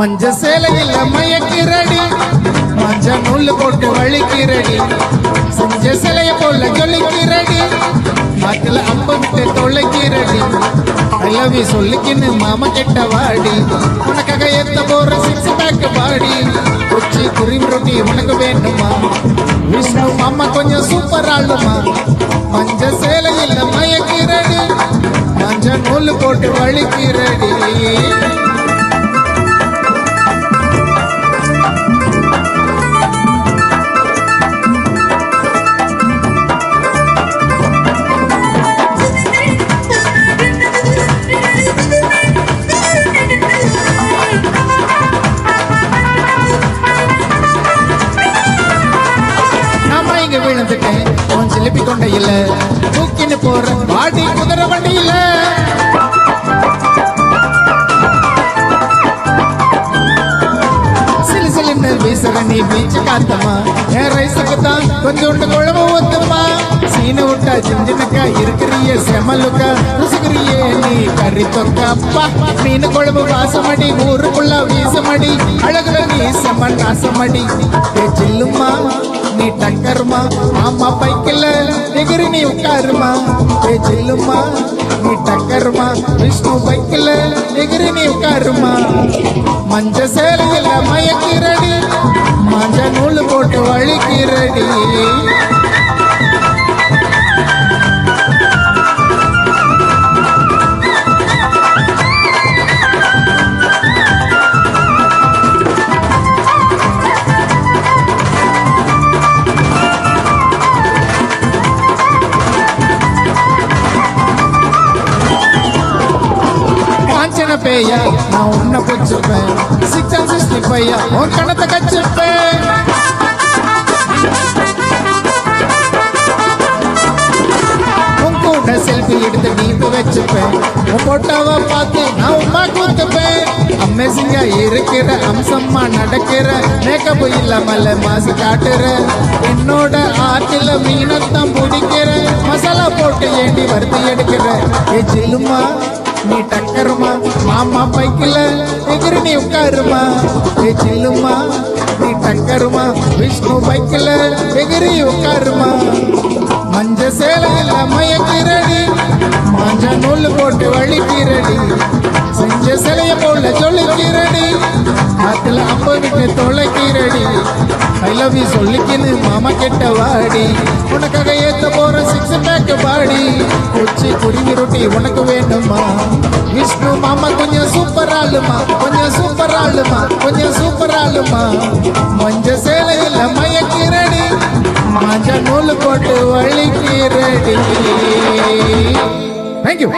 மஞ்ச சேலையில் மயக்கிறடி, மஞ்ச நூல் போட்டு வலிக்கிறடி, செஞ்ச சிலைய போல ஜொலிக்கிறடி, மாட்டுல அம்பு விட்டு தொலைக்கிறடி. ஐலவி சொல்லிக்கின்னு மாமா கிட்ட வாடி, உனக்காக ஏத்த போற 6 பேக் பாடி. கொச்சி குருவி ரொட்டி உனக்கு வேண்டுமா? விஷ்ணு மாமா கொஞ்சம் சூப்பர் ஆளுமா. மஞ்ச சேலையில் மயக்கிறடி, மஞ்ச நூல் போட்டு வலிக்கிறடி. விழுந்துட்டேன் உன் சிலிப்பி கொண்டையில, தூக்கின்னு போற வாடி குதிரை வண்டியில. சிலு சிலிண்டர் வீசுற நீ பீச்சு காத்தமா, என் ரைஸுக்கு தான் கொஞ்சோண்டு குழம்பு ஊத்துமா. சீனு விட்டா சிஞ்சினக்கா இருக்கிறிய செமலுக்கா, ருசுகிறியே நீ கறி தொக்கப்பா. மீனு குழம்பு வாசமடி, ஊருக்குள்ள வீசமடி, அழகுல நீ செம நாசமடி. சில்லுமா நீ டக்கருமா, மாமா பைக்கில் எகிரி நீ உட்காருமா. சில்லுமா நீ டக்கருமா, விஷ்ணு பைக்கில் எகிரி நீ உட்காருமா. மஞ்ச சேலையில் மயக்கிறடி, மஞ்ச நூல் போட்டு வலிக்கிறடி. பேயா நான் உன்னை பிடிச்சிருப்பேன், 665 உன் கணத்தை கச்சிருப்பேன். உன் கூட செல்ஃபி எடுத்து நீப்பு வச்சுப்பேன், உன் போட்டோவை பார்த்து நான் உமா கூத்துப்பேன். அமேசிங்கா இருக்கிற அம்சம்மா நடக்கிற, மேக்கப் இல்லாமல மாசு காட்டுற, என்னோட ஆற்றில மீனத்தான் பிடிக்கிற, மசாலா போட்டு ஏண்டி வறுத்து எடுக்கிற. சில்லுமா நீ டக்கருமா, மாமா பைக்கில் எகிரி நீ உட்காருமா. சில்லுமா நீ டக்கருமா, விஷ்ணு பைக்கில் எகிரி உட்காருமா. மஞ்ச சேலையில் மயக்கிறடி, மஞ்ச நூல் போட்டு வலிக்கிறடி, செஞ்ச சிலைய போல ஜொலிக்கிறடி, காத்துல அம்பு விட்டு தொலைக்கிறடி. ஐலவி சொல்லிக்கின்னு மாமா கிட்ட வாடி, உனக்காக ஏத்த போற 6 பேக் பாடி. கொச்சி குருவி ரொட்டி உனக்கு வேண்டுமா? விஷ்ணு மாமா கொஞ்சம் சூப்பர் ஆளுமா, கொஞ்சம் சூப்பர் ஆளுமா, கொஞ்சம் சூப்பர் ஆளுமா. மஞ்ச சேலையில் மயக்கிறடி, மஞ்ச நூல் போட்டு வலிக்கிறடி. தேங்க்யூ.